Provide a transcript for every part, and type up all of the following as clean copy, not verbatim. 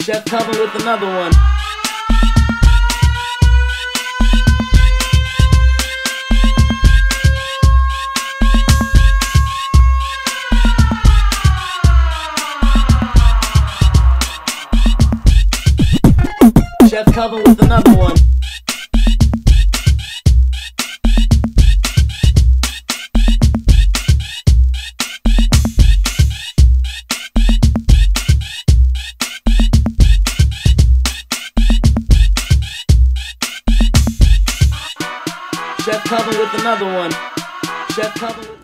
Chef Kelvin with another one. Chef Kelvin with another one. Chef Kelvin with another one. Chef Kelvin with...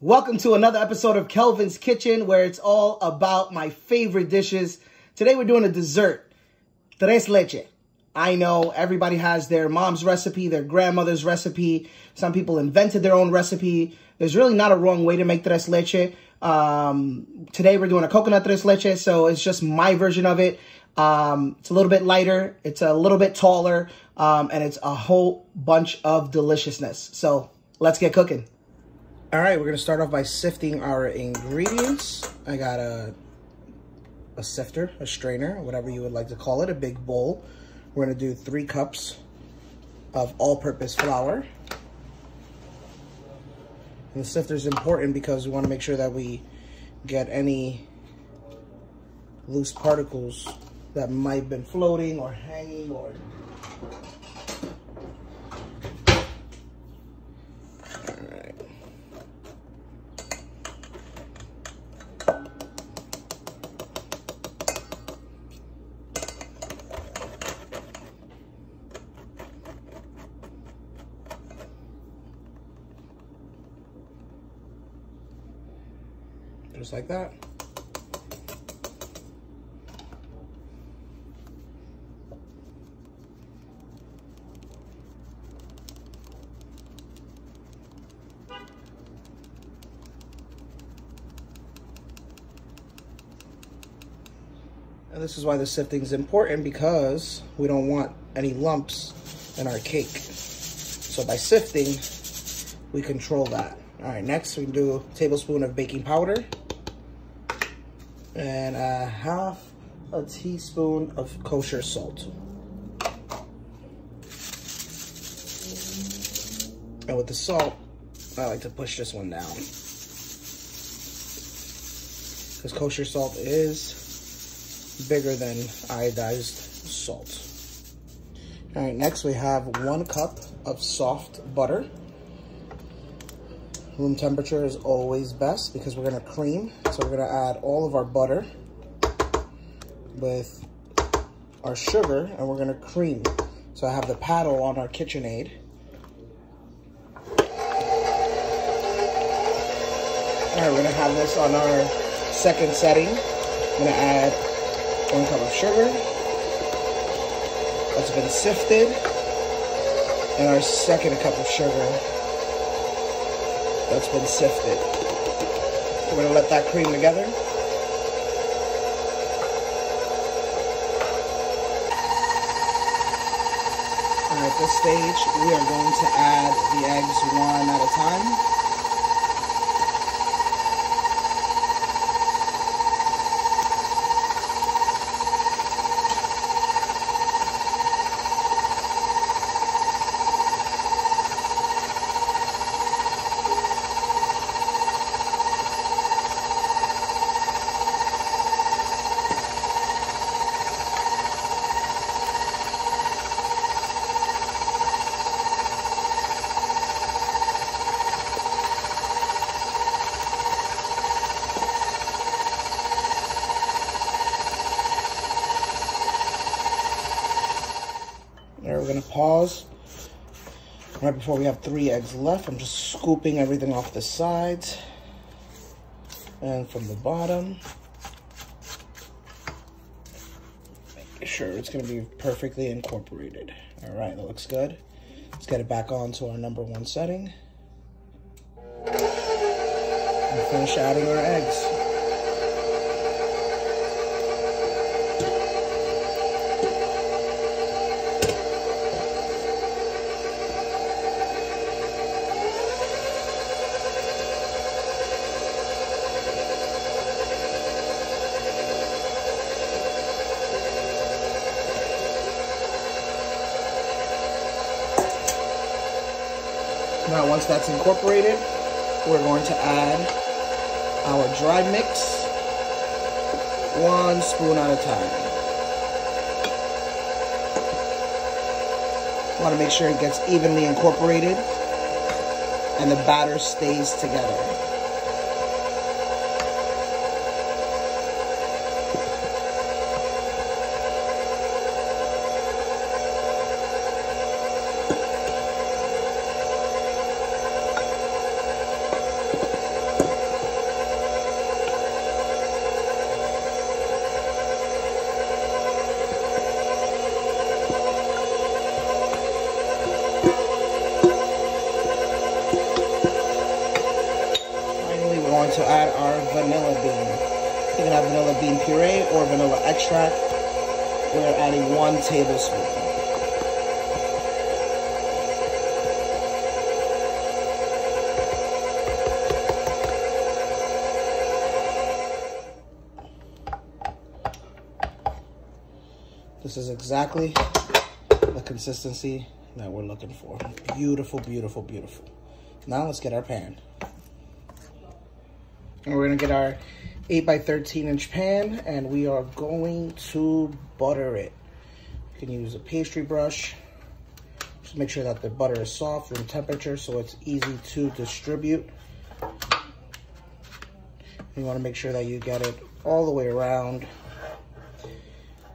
Welcome to another episode of Kelvin's Kitchen, where it's all about my favorite dishes. Today we're doing a dessert, Tres Leche. I know everybody has their mom's recipe, their grandmother's recipe. Some people invented their own recipe. There's really not a wrong way to make Tres Leche. Today we're doing a coconut Tres Leche, so it's just my version of it. It's a little bit lighter, it's a little bit taller, and it's a whole bunch of deliciousness. So let's get cooking. All right, we're gonna start off by sifting our ingredients. I got a sifter, a strainer, whatever you would like to call it, a big bowl. We're gonna do 3 cups of all-purpose flour. And the sifter is important because we want to make sure that we get any loose particles that might have been floating or hanging or... Alright. Just like that. And this is why the sifting is important, because we don't want any lumps in our cake. So by sifting, we control that. All right, next we can do a tablespoon of baking powder and half a teaspoon of kosher salt. And with the salt, I like to push this one down, because kosher salt is bigger than iodized salt. All right, next we have 1 cup of soft butter. Room temperature is always best because we're gonna cream. So we're gonna add all of our butter with our sugar and we're gonna cream. So I have the paddle on our KitchenAid. All right, we're gonna have this on our second setting. I'm gonna add 1 cup of sugar that's been sifted and our second cup of sugar that's been sifted. We're gonna let that cream together. And at this stage, we are going to add the eggs 1 at a time. There, we're gonna pause right before we have 3 eggs left. I'm just scooping everything off the sides and from the bottom. Making sure it's gonna be perfectly incorporated. All right, that looks good. Let's get it back on to our number 1 setting. And finish adding our eggs. Now, once that's incorporated, we're going to add our dry mix, 1 spoon at a time. Want to make sure it gets evenly incorporated and the batter stays together. To add our vanilla bean. You can have vanilla bean puree or vanilla extract. We're adding 1 tablespoon. This is exactly the consistency that we're looking for. Beautiful, beautiful, beautiful. Now let's get our pan. And we're gonna get our 8 by 13 inch pan, and we are going to butter it. You can use a pastry brush. Just make sure that the butter is soft, room temperature, so it's easy to distribute. You wanna make sure that you get it all the way around.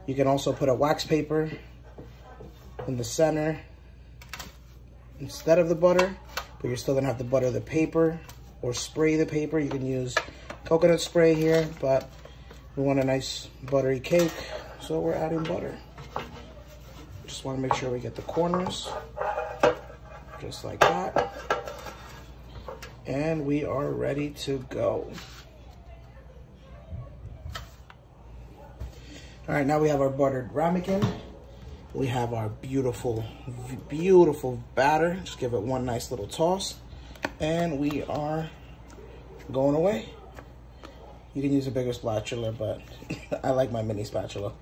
You can also put a wax paper in the center instead of the butter, but you're still gonna have to butter the paper or spray the paper. You can use coconut spray here, but we want a nice buttery cake, so we're adding butter. Just want to make sure we get the corners, just like that. And we are ready to go. All right, now we have our buttered ramekin. We have our beautiful, beautiful batter. Just give it one nice little toss. And we are going away. You can use a bigger spatula, but I like my mini spatula.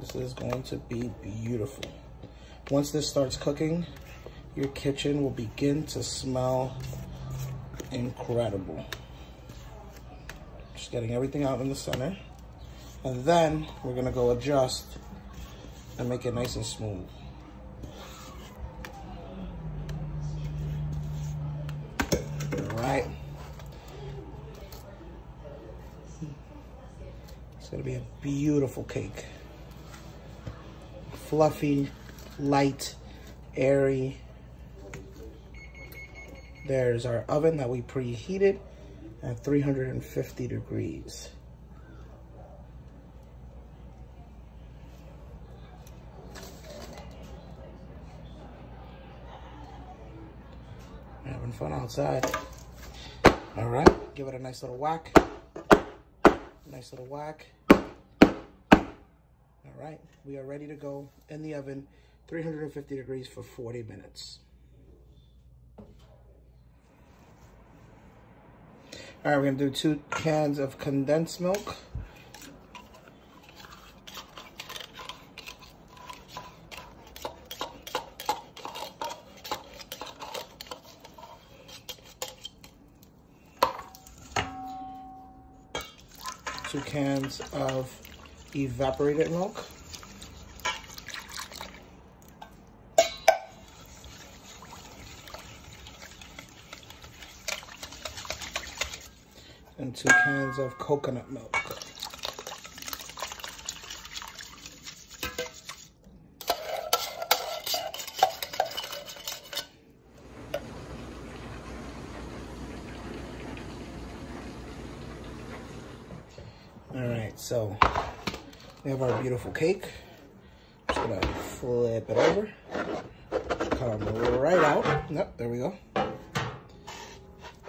This is going to be beautiful. Once this starts cooking, your kitchen will begin to smell incredible. Just getting everything out in the center. And then we're gonna go adjust and make it nice and smooth. Right. It's gonna be a beautiful cake. Fluffy, light, airy. There's our oven that we preheated at 350 degrees. Having fun outside. All right, give it a nice little whack. Nice little whack. All right, we are ready to go in the oven, 350 degrees for 40 minutes. All right, we're gonna do 2 cans of condensed milk. Two cans of evaporated milk. And 2 cans of coconut milk. All right, so we have our beautiful cake. Just gonna flip it over. Come right out. Nope, there we go.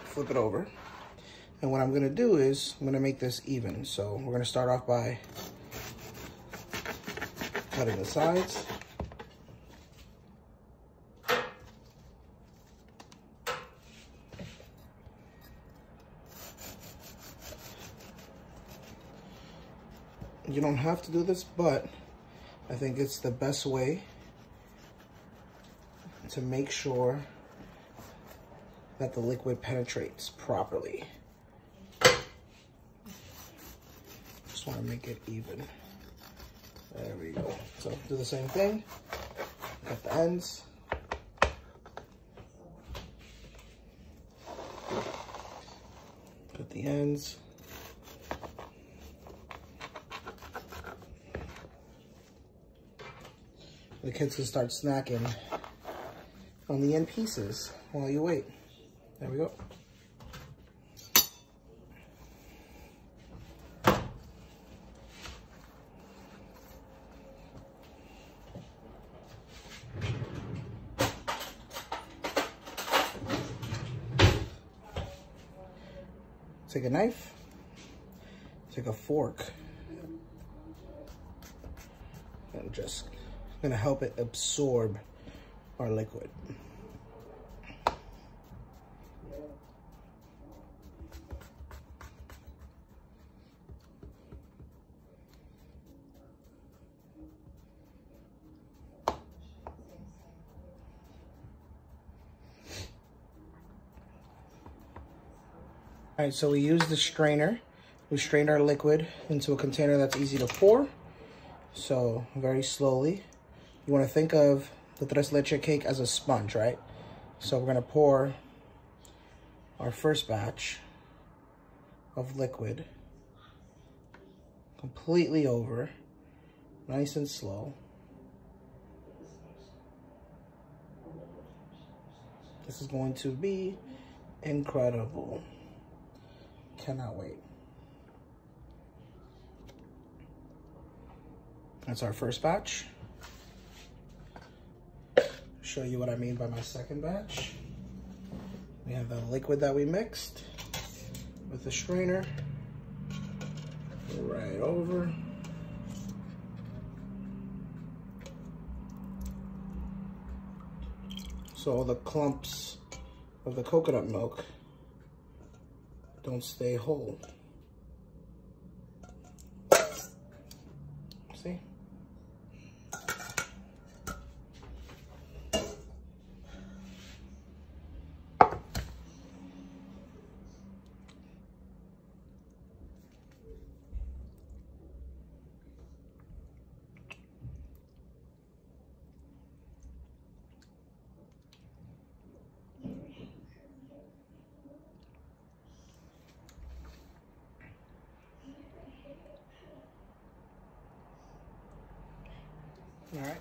Flip it over. And what I'm gonna do is, I'm gonna make this even. So we're gonna start off by cutting the sides. You don't have to do this, but I think it's the best way to make sure that the liquid penetrates properly. Just want to make it even. There we go. So do the same thing. Cut the ends. Cut the ends. The kids can start snacking on the end pieces while you wait. There we go. Take a knife, take a fork, and just gonna help it absorb our liquid. All right, so we use the strainer. We strained our liquid into a container that's easy to pour. So very slowly. You want to think of the Tres Leche cake as a sponge, right? So we're gonna pour our first batch of liquid completely over, nice and slow. This is going to be incredible. Cannot wait. That's our first batch. Show you what I mean by my second batch. We have the liquid that we mixed with the strainer right over. So all the clumps of the coconut milk don't stay whole. See? All right.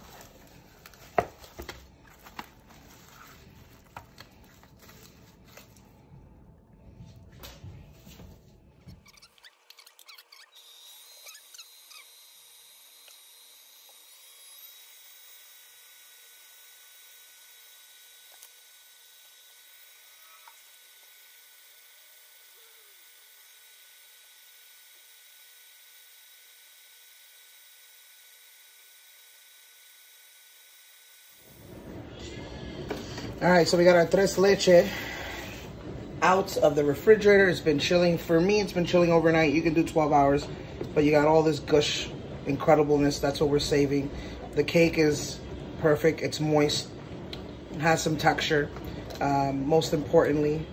All right, so we got our Tres Leche out of the refrigerator. It's been chilling. For me, it's been chilling overnight. You can do 12 hours, but you got all this gush incredibleness. That's what we're saving. The cake is perfect. It's moist. It has some texture. Most importantly,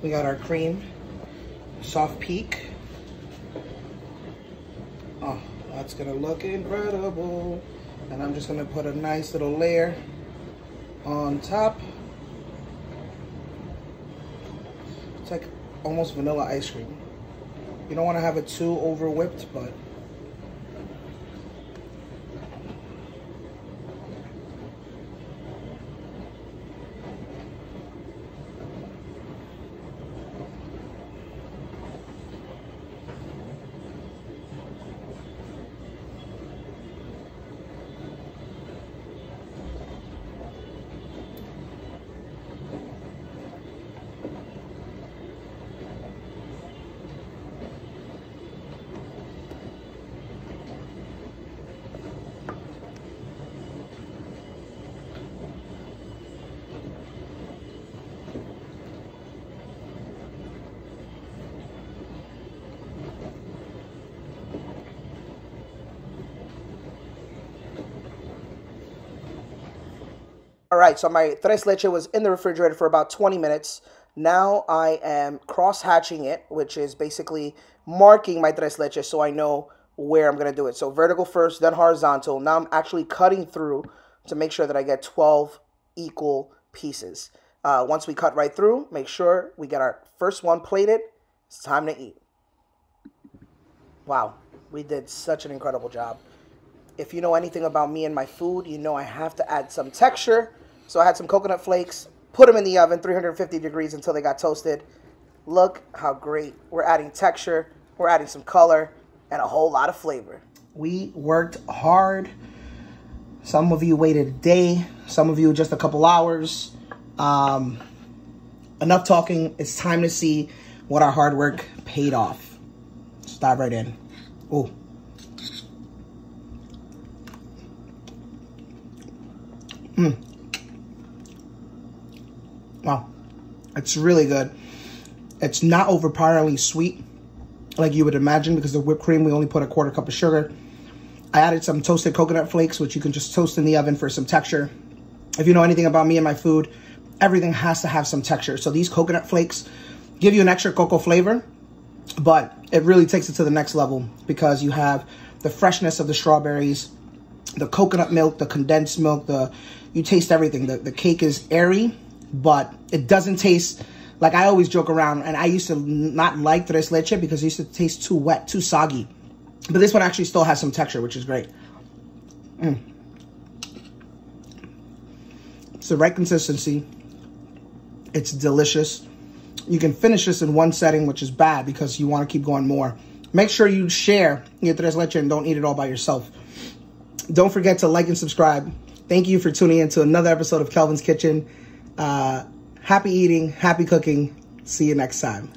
we got our cream. Soft peak. Oh, that's gonna look incredible. And I'm just gonna put a nice little layer on top. It's like almost vanilla ice cream. You don't want to have it too over whipped, but All right, so my Tres Leche was in the refrigerator for about 20 minutes. Now I am cross-hatching it, which is basically marking my Tres Leche so I know where I'm going to do it. So vertical first, then horizontal. Now I'm actually cutting through to make sure that I get 12 equal pieces. Once we cut right through, make sure we get our first one plated. It's time to eat. Wow, we did such an incredible job. If you know anything about me and my food, you know I have to add some texture. So I had some coconut flakes, put them in the oven, 350 degrees until they got toasted. Look how great. We're adding texture, we're adding some color, and a whole lot of flavor. We worked hard. Some of you waited a day, some of you just a couple hours. Enough talking. It's time to see what our hard work paid off. Let's dive right in. Oh. Wow, it's really good. It's not overpoweringly sweet like you would imagine because the whipped cream, we only put a 1/4 cup of sugar. I added some toasted coconut flakes, which you can just toast in the oven for some texture. If you know anything about me and my food, everything has to have some texture. So these coconut flakes give you an extra cocoa flavor, but it really takes it to the next level because you have the freshness of the strawberries, the coconut milk, the condensed milk, you taste everything. The cake is airy, but it doesn't taste like, I always joke around, and I used to not like Tres Leche because it used to taste too wet, too soggy. But this one actually still has some texture, which is great. It's the right consistency. It's delicious. You can finish this in one setting, which is bad because you want to keep going more. Make sure you share your Tres Leche and don't eat it all by yourself. Don't forget to like and subscribe. Thank you for tuning in to another episode of Kelvin's Kitchen. Happy eating, happy cooking. See you next time.